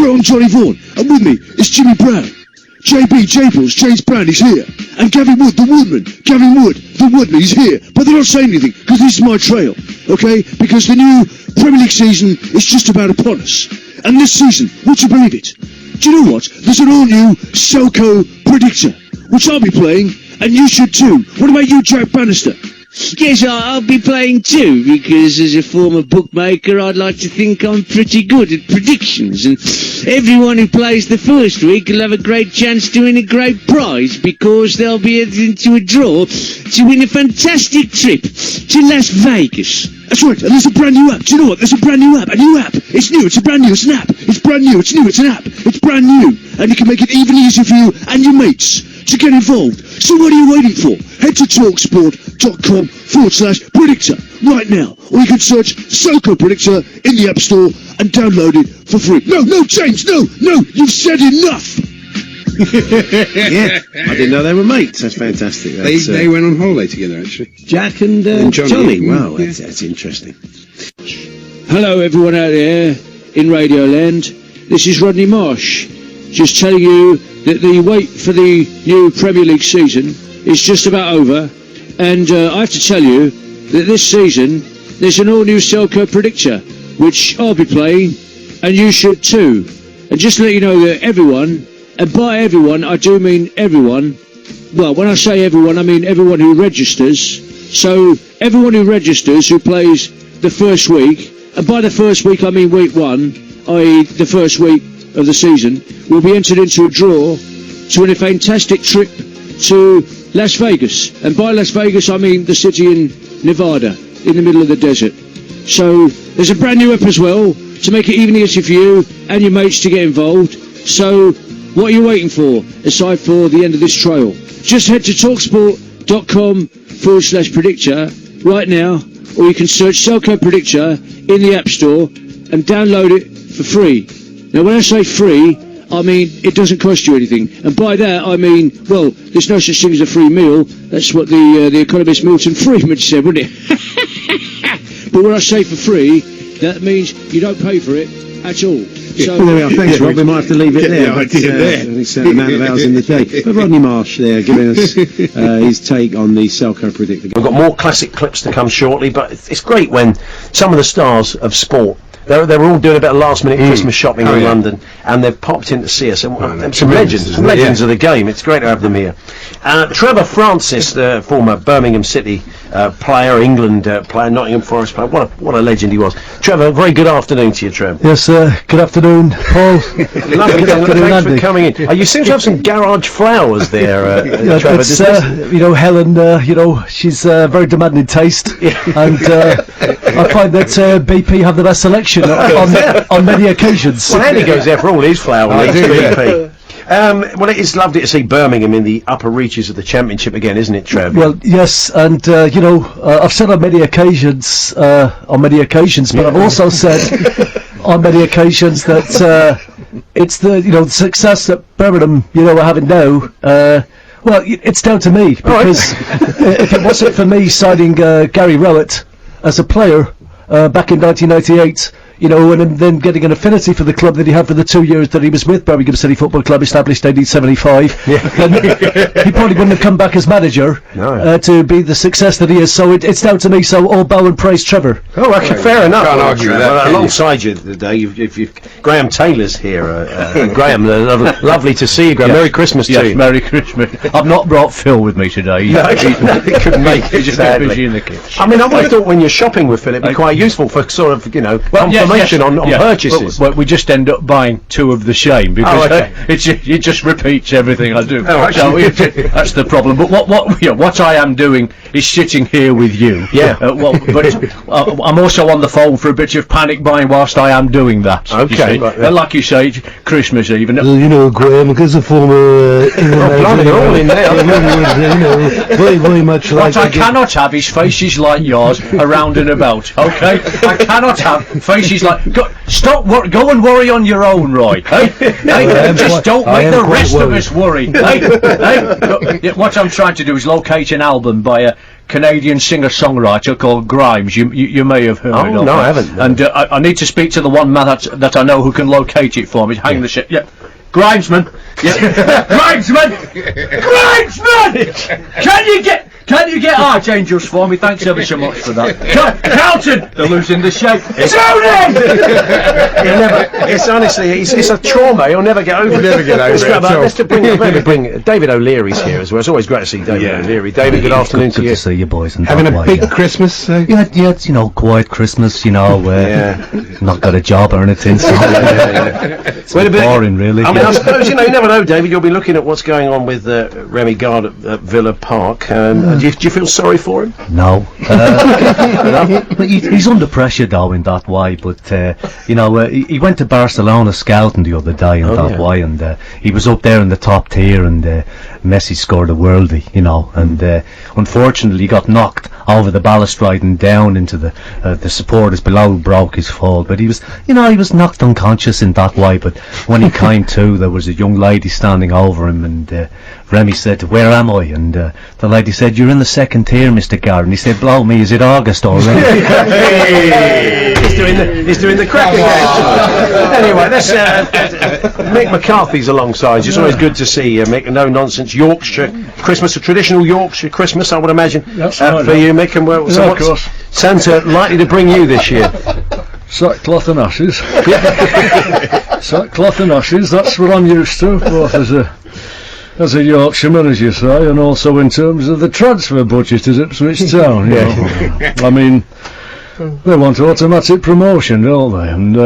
Hello, I'm Johnny Vaughan, and with me is Jimmy Brown. JB, Jables, James Brown, he's here. And Gavin Wood, the Woodman. Gavin Wood, the Woodman, he's here. But they're not saying anything, because this is my trail, okay? Because the new Premier League season is just about upon us. And this season, would you believe it? Do you know what? There's an all-new Selco Predictor, which I'll be playing, and you should too. What about you, Jack Bannister? Yes, I'll be playing too, because as a former bookmaker, I'd like to think I'm pretty good at predictions, and everyone who plays the first week will have a great chance to win a great prize, because they'll be into a draw to win a fantastic trip to Las Vegas. That's right, and there's a brand new app. Do you know what? There's a brand new app. A new app. It's new, it's a brand new, it's an app. It's brand new, it's new, it's an app. It's brand new. And you can make it even easier for you and your mates to get involved. So what are you waiting for? Head to talksport.com/predictor right now. Or you can search Selco Predictor in the App Store and download it for free. No, James, no, you've said enough. Yeah, I didn't know they were mates. That's fantastic. They went on holiday together, actually. Jack and Johnny. Wow, that's interesting. Hello everyone out there in Radioland. This is Rodney Marsh, just telling you that the wait for the new Premier League season is just about over, and I have to tell you that this season there's an all-new Selco Predictor, which I'll be playing, and you should too. And just to let you know that everyone, and by everyone I do mean everyone, well, when I say everyone, I mean everyone who registers. So everyone who registers, who plays the first week, and by the first week I mean week 1, i.e. the first week of the season, will be entered into a draw to win a fantastic trip to Las Vegas. And by Las Vegas I mean the city in Nevada, in the middle of the desert. So there's a brand new app as well to make it even easier for you and your mates to get involved. So what are you waiting for, aside for the end of this trail? Just head to talksport.com/predictor right now, or you can search Selco Predictor in the App Store and download it for free. Now when I say free, I mean it doesn't cost you anything. And by that I mean, well, there's no such thing as a free meal. That's what the economist Milton Friedman said, wouldn't it? But when I say for free, that means you don't pay for it at all. So, well, there we are. Thanks, Rob. We might have to leave it there. I did there. A certain amount of hours in the day. But Rodney Marsh there giving us his take on the Selco Predictor. We've got more classic clips to come shortly, but it's great when some of the stars of sport, they're all doing a bit of last-minute Christmas shopping in London, and they've popped in to see us. And some legends of the game. It's great to have them here. Trevor Francis, the former Birmingham City player, England player, Nottingham Forest player. What a legend he was. Trevor, very good afternoon to you, Trevor. Yes, good afternoon, Paul. Lovely, thanks for coming in. You seem to have some garage flowers there, Trevor. It's, Helen, she's very demanding taste, and I find that BP have the best selection on many occasions. Well, Andy goes there for all his flowers. BP. Well, it is lovely to see Birmingham in the upper reaches of the Championship again, isn't it, Trevor? Well, yes, and I've said on many occasions, but I've also said on many occasions that it's the success that Birmingham are having now. Well, it's down to me, because if it wasn't for me signing Gary Rowett as a player back in 1998. And then getting an affinity for the club that he had for the 2 years that he was with Birmingham City Football Club, established in 1975. Then he probably wouldn't have come back as manager to be the success that he is. So it's down to me. So all bow and praise Trevor. Oh, okay, fair enough. Can't argue with that. Well, alongside you today, Graham Taylor's here. Graham, lovely to see you, Graham. Merry Christmas to you. Merry Christmas. I've not brought Phil with me today. No, he couldn't make it. He's just busy in the kitchen. I mean, I would have thought when you're shopping with Phil, it'd be quite useful for sort of, confirmation on purchases. Well, we just end up buying two of the same, because it just repeats everything I do. So that's the problem. But what I am doing is sitting here with you. Yeah. But I'm also on the phone for a bit of panic buying whilst I am doing that. Okay. Like you say, it's Christmas Eve. And Graham, because a former they're all in there. very, very much like. What I cannot have is faces like yours around and about. Okay. I cannot have faces like. Go and worry on your own, Roy. Just don't make the rest of us worry. What I'm trying to do is locate an album by a Canadian singer-songwriter called Grimes. You may have heard of. No, I haven't. And I need to speak to the one man that I know who can locate it for me. Hang the shit. Yeah. Grimesman! Yeah. Grimesman! Can you get Archangels for me? Thanks ever so much for that. Carlton! They're losing the shape. It's honestly, it's a trauma. He'll never get over it. Let's bring David O'Leary's here as well. It's always great to see David O'Leary. David, good afternoon to you. Good to see you boys. And Having a big Christmas? Yeah, it's, quiet Christmas, not got a job or anything, so it's boring, really. I mean, I suppose, you never know, David, you'll be looking at what's going on with Remy Gard at Villa Park. Do you feel sorry for him? No. He's under pressure, though, in that way, but, he went to Barcelona scouting the other day in that way, and he was up there in the top tier, and Messi scored a worldie, and unfortunately he got knocked over the balustrade and down into the supporters below, broke his fall, but he was knocked unconscious in that way, but when he came to, there was a young lady standing over him, and Remy said, "Where am I?" And the lady said, "You're in the second tier, Mr. Garden." He said, "Blow me, is it August already?" He's doing the crack again. Anyway, let's Mick McCarthy's alongside. It's always good to see Mick. No nonsense Yorkshire Christmas, a traditional Yorkshire Christmas, I would imagine, for you, Mick. And what's Santa likely to bring you this year? Sackcloth and ashes. Sackcloth and ashes. That's what I'm used to, both as a Yorkshireman, as you say, and also in terms of the transfer budget at Ipswich Town. I mean, they want automatic promotion, don't they? And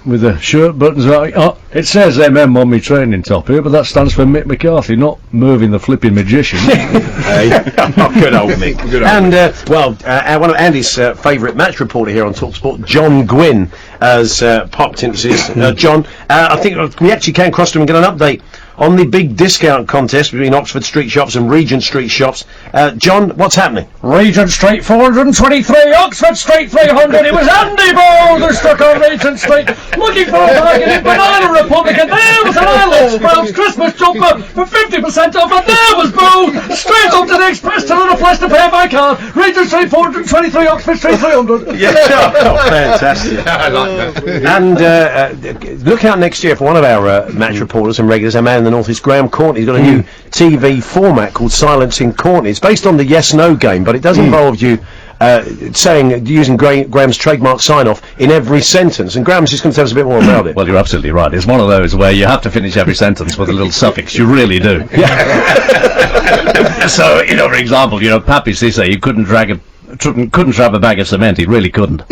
with the shirt buttons out, it says MM on my training top here, but that stands for Mick McCarthy, not Mervyn the Flipping Magician. Good old Mick. And one of Andy's favourite match reporter here on TalkSport, John Gwynn, has popped into this. John, I think we actually can cross to him and get an update on the big discount contest between Oxford Street shops and Regent Street shops. John, what's happening? Regent Street 423, Oxford Street 300. It was Andy Ball who stuck on Regent Street looking for a bargain in Banana Republic, and there was an Island Sprouts Christmas jumper for 50% off, and there was Boo straight up to the Express till in a place to pay by card. Regent Street 423, Oxford Street 300. Fantastic. I like that. And look out next year for one of our match reporters and regulars, a man in the North East, Graham Courtney. He's got a new TV format called Silencing Courtney. It's based on the yes-no game, but it does involve you using Graham's trademark sign-off in every sentence, and Graham's just going to tell us a bit more about it. Well, you're absolutely right. It's one of those where you have to finish every sentence with a little suffix. You really do. So, for example, Pappy Cisse, he couldn't drag a bag of cement. He really couldn't.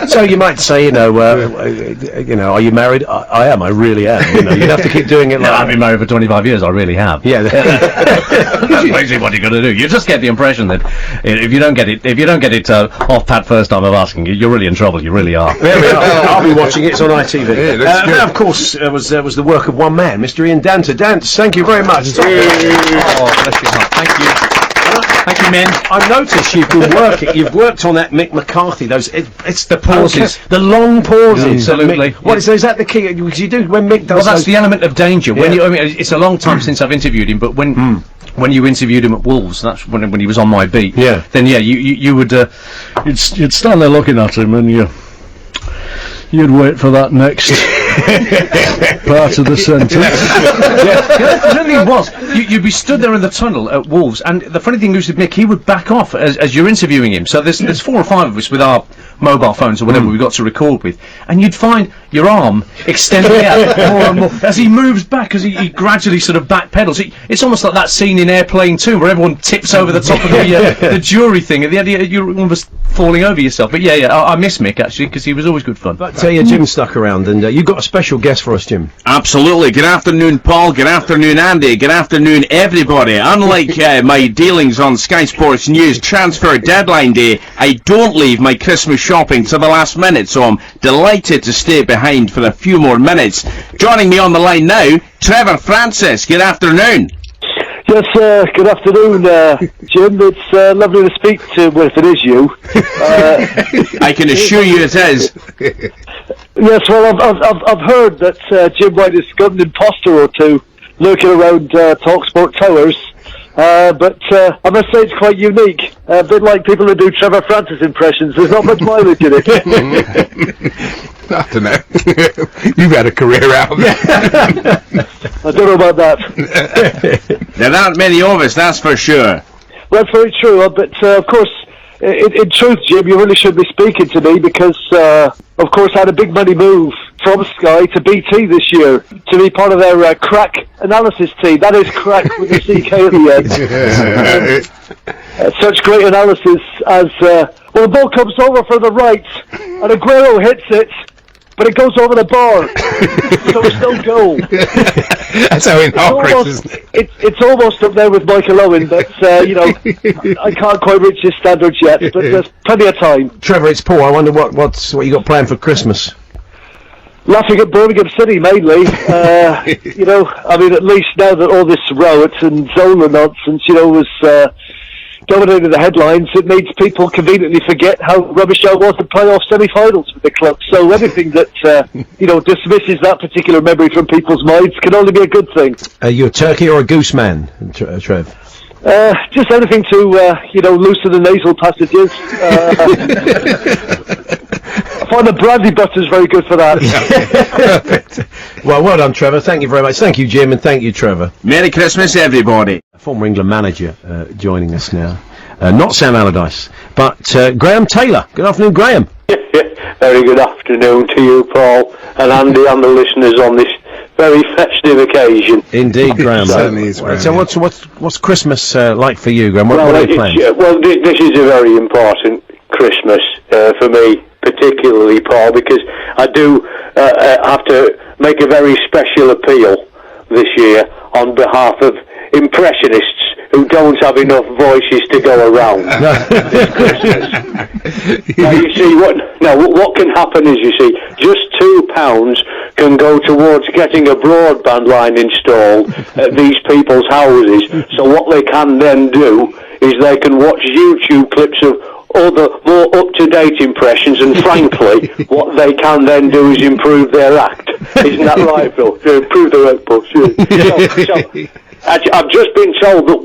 So you might say, are you married? I am. I really am. You'd have to keep doing it. I've been married for 25 years. I really have. Yeah. That's basically what you're going to do. You just get the impression that if you don't get it off pat first time of asking you, you're really in trouble. You really are. There we are. I'll be watching it. It's on ITV. That, of course, was the work of one man, Mr. Ian Danter. Dance, thank you very much. Oh, bless your heart. Thank you. Thank you, men. I've noticed you've worked on that Mick McCarthy. It's the pauses, the long pauses. Absolutely. Is that the key? Because you do when Mick does. Well, that's the element of danger. When it's a long time since I've interviewed him, but when you interviewed him at Wolves, that's when he was on my beat. Yeah. Then you would You'd stand there looking at him, and you'd wait for that next part of the sentence. It really was. You'd be stood there in the tunnel at Wolves, and the funny thing was with Mick, he would back off as you're interviewing him. So there's 4 or 5 of us with our mobile phones or whatever we got to record with, and you'd find your arm extending out more and more as he moves back, as he gradually sort of backpedals. It's almost like that scene in Airplane 2 where everyone tips over the top of the jury thing, and the idea you're almost falling over yourself. But I miss Mick actually, because he was always good fun. But Jim stuck around, and you've got a special guest for us, Jim. Absolutely. Good afternoon, Paul. Good afternoon, Andy. Good afternoon, everybody. Unlike my dealings on Sky Sports News transfer deadline day, I don't leave my Christmas shopping to the last minute, so I'm delighted to stay behind for a few more minutes. Joining me on the line now, Trevor Francis. Good afternoon. Yes, good afternoon, Jim. It's lovely to speak to, well, if it is you. I can assure you it is. Yes, well, I've heard that Jim White has got an imposter or two lurking around TalkSport Towers. but I must say it's quite unique. A bit like people who do Trevor Francis impressions. There's not much mileage in it. I don't know. You've had a career out of it. I don't know about that. There aren't many of us, that's for sure. Well, that's very true, but of course, in truth, Jim, you really should be speaking to me because, of course, I had a big money move from Sky to BT this year to be part of their crack analysis team. That is crack with a CK at the end. Such great analysis as, well, the ball comes over for the right, and Aguero hits it, but it goes over the bar, so it's no goal. That's how in it's almost up there with Michael Owen, but, you know, I can't quite reach his standards yet, but there's plenty of time. Trevor, it's Paul. I wonder what you got planned for Christmas. Laughing at Birmingham City mainly. You know, I mean, at least now that all this Rowett and Zola nonsense, you know, was dominating the headlines, it makes people conveniently forget how rubbish I was in playoff semi-finals with the club. So anything that, you know, dismisses that particular memory from people's minds can only be a good thing. Are you a turkey or a goose man, Trev? Just anything to, you know, loosen the nasal passages. I find the brandy butter's very good for that. Well done, Trevor. Thank you very much. Thank you, Jim, and thank you, Trevor. Merry Christmas, everybody. A former England manager joining us now. Not Sam Allardyce, but Graham Taylor. Good afternoon, Graham. Very good afternoon to you, Paul, and Andy, and the listeners on this very festive occasion. Indeed, Graham. Certainly is, Graham. So what's Christmas like for you, Graham? What are you planning? This is a very important Christmas for me, particularly, Paul, because I do have to make a very special appeal this year on behalf of Impressionists who don't have enough voices to go around this Christmas. Now, you see, what can happen is, you see, just £2 can go towards getting a broadband line installed at these people's houses. So what they can then do is they can watch YouTube clips of other more up-to-date impressions, and frankly, what they can then do is improve their act. Isn't that right, Phil? Improve their act, Paul. Sure. I've just been told that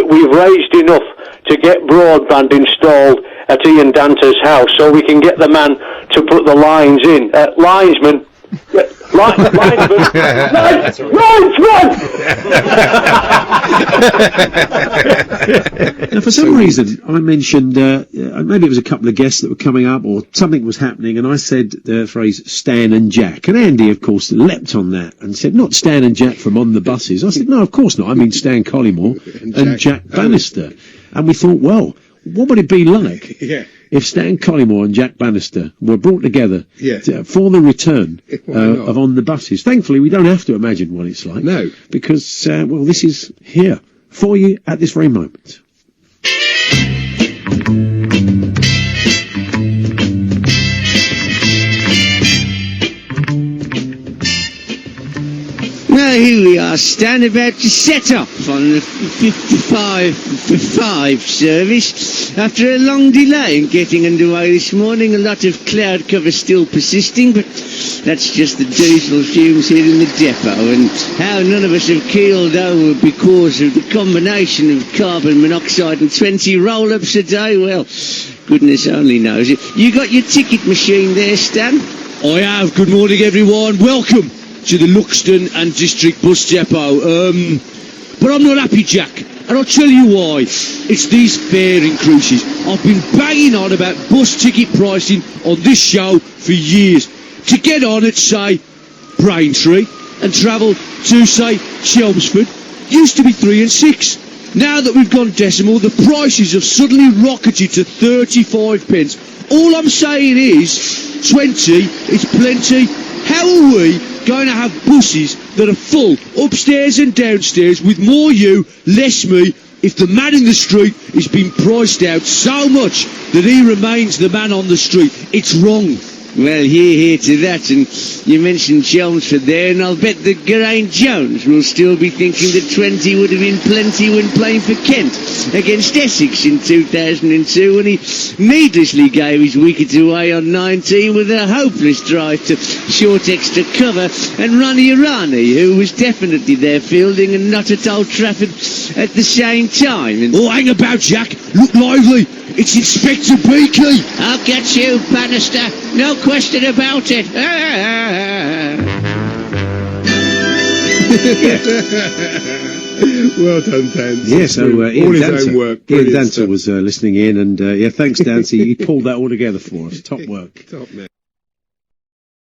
we've raised enough to get broadband installed at Ian Danter's house, so we can get the man to put the lines in. Linesman. Now, for some reason, I mentioned, maybe it was a couple of guests that were coming up, or something was happening, and I said the phrase Stan and Jack. And Andy, of course, leapt on that and said, not Stan and Jack from On the Buses. I said, no, of course not. I mean Stan Collymore and Jack Bannister. And we thought, well, what would it be like if Stan Collymore and Jack Bannister were brought together for the return of On the Buses? Thankfully, we don't have to imagine what it's like. No. Because, well, this is here for you at this very moment. Now here we are, Stan, about to set off on the 55 service. After a long delay in getting underway this morning, a lot of cloud cover still persisting, but that's just the diesel fumes here in the depot, and how none of us have keeled over because of the combination of carbon monoxide and 20 roll-ups a day, well, goodness only knows it. You got your ticket machine there, Stan? I have. Good morning, everyone. Welcome to the Luxton and District Bus Depot. But I'm not happy, Jack, and I'll tell you why. It's these fare increases. I've been banging on about bus ticket pricing on this show for years. To get on at, say, Braintree and travel to, say, Chelmsford used to be 3 and 6. Now that we've gone decimal, the prices have suddenly rocketed to 35 pence. All I'm saying is 20 is plenty. How are we going to have buses that are full upstairs and downstairs with more you, less me, if the man in the street is being priced out so much that he remains the man on the street? It's wrong. Well, hear to that, and you mentioned Chelmsford there, and I'll bet that Geraint Jones will still be thinking that 20 would have been plenty when playing for Kent against Essex in 2002, when he needlessly gave his wicket away on 19 with a hopeless drive to short extra cover, and Ronnie Irani, who was definitely there fielding and not at Old Trafford at the same time. And Oh, hang about, Jack. Look lively. It's Inspector Beaky. I'll get you, Bannister. No question about it. Well done, Dan. Yeah, so all Ian his Danter, own work. Ian Brilliant Danter stuff. was listening in, and yeah, thanks, Dancy. You pulled that all together for us. Top work. Top man.